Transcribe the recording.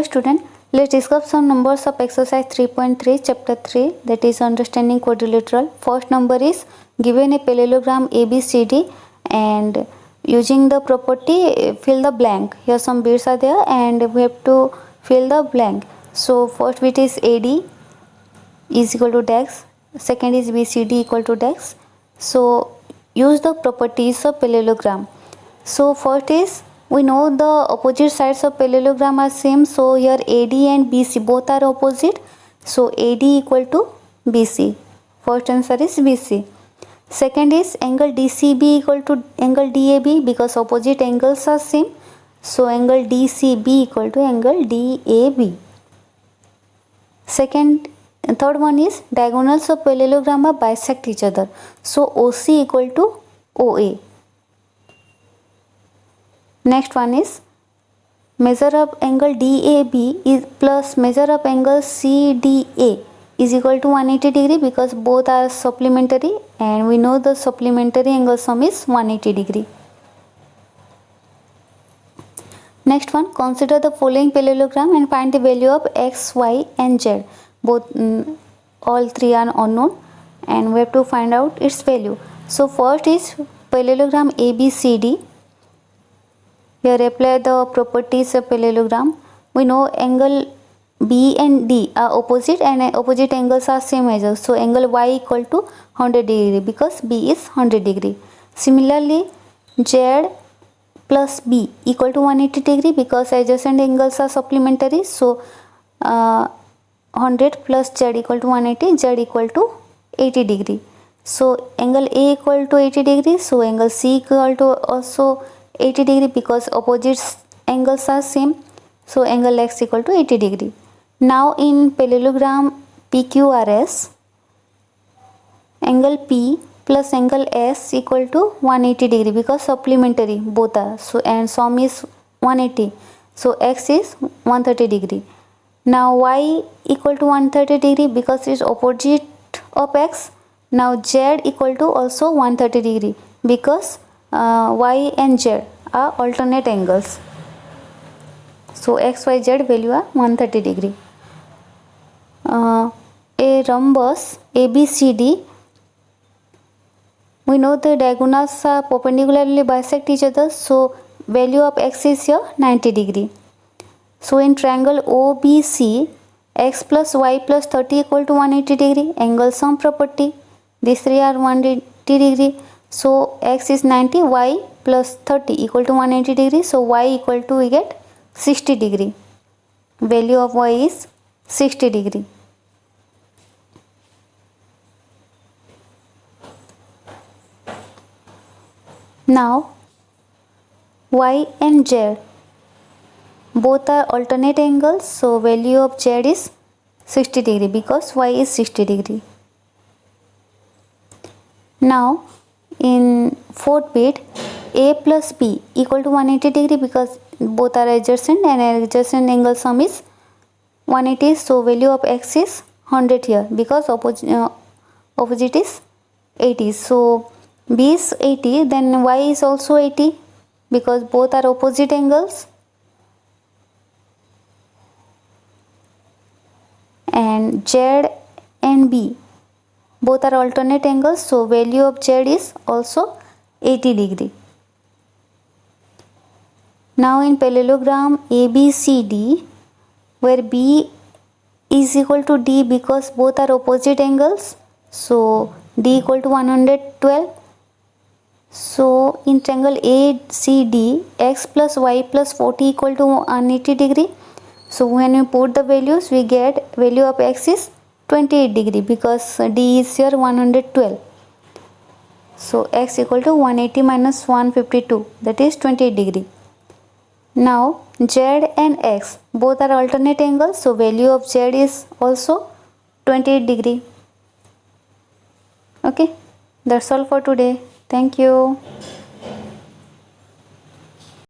Hello student, let's discuss some numbers of exercise 3.3 chapter 3, that is understanding quadrilateral. First number is given a parallelogram ABCD and using the property fill the blank. Here some bits are there and we have to fill the blank. So first bit is AD is equal to dex, second is BCD equal to dex. So use the properties of parallelogram. So first is, we know the opposite sides of parallelogram are same, so here AD and BC both are opposite, so AD equal to BC. First answer is BC. Second is angle DCB equal to angle DAB, because opposite angles are same, so angle DCB equal to angle DAB. Third one is diagonals of parallelogram are bisect each other, so OC equal to OA. Next one is measure of angle DAB is plus measure of angle CDA is equal to 180 degree, because both are supplementary and we know the supplementary angle sum is 180 degree. Next one, consider the following parallelogram and find the value of x, y and z. Both all three are unknown and we have to find out its value. So first is parallelogram ABCD. Here apply the properties of parallelogram. We know angle B and D are opposite and opposite angles are same measure. So angle Y equal to 100 degree, because B is 100 degree. Similarly, Z plus B equal to 180 degree, because adjacent angles are supplementary. So 100 plus Z equal to 180, Z equal to 80 degree. So angle A equal to 80 degree. So angle C equal to also 80 degree, because opposite angles are same, so angle x equal to 80 degree. Now in parallelogram PQRS, angle P plus angle S equal to 180 degree, because supplementary both are, so and sum is 180, so x is 130 degree. Now y equal to 130 degree, because it's opposite of x. Now z equal to also 130 degree, because y and z are alternate angles, so x, y, z value are 130 degree. A rhombus ABCD, we know the diagonals are perpendicularly bisect each other, so value of x is here 90 degree. So in triangle OBC, x plus y plus 30 equal to 180 degree, angle sum property, these three are 180 degree. So x is 90, y plus 30 equal to 180 degree. So y equal to, we get 60 degree. Value of y is 60 degree. Now y and z both are alternate angles. So value of z is 60 degree, because y is 60 degree. Now in fourth bit, A plus B equal to 180 degree, because both are adjacent and adjacent angle sum is 180. So value of x is 100 here, because opposite is 80. So B is 80, then y is also 80, because both are opposite angles. And Z and B both are alternate angles, so value of Z is also 80 degree. Now in parallelogram ABCD, where B is equal to D, because both are opposite angles, so D equal to 112. So in triangle ACD, x plus y plus 40 equal to 180 degree. So when we put the values, we get value of x is 28 degree, because D is here 112. So x equal to 180 minus 152, that is 28 degree. Now z and x both are alternate angles, so value of z is also 28 degree. Okay, that's all for today. Thank you.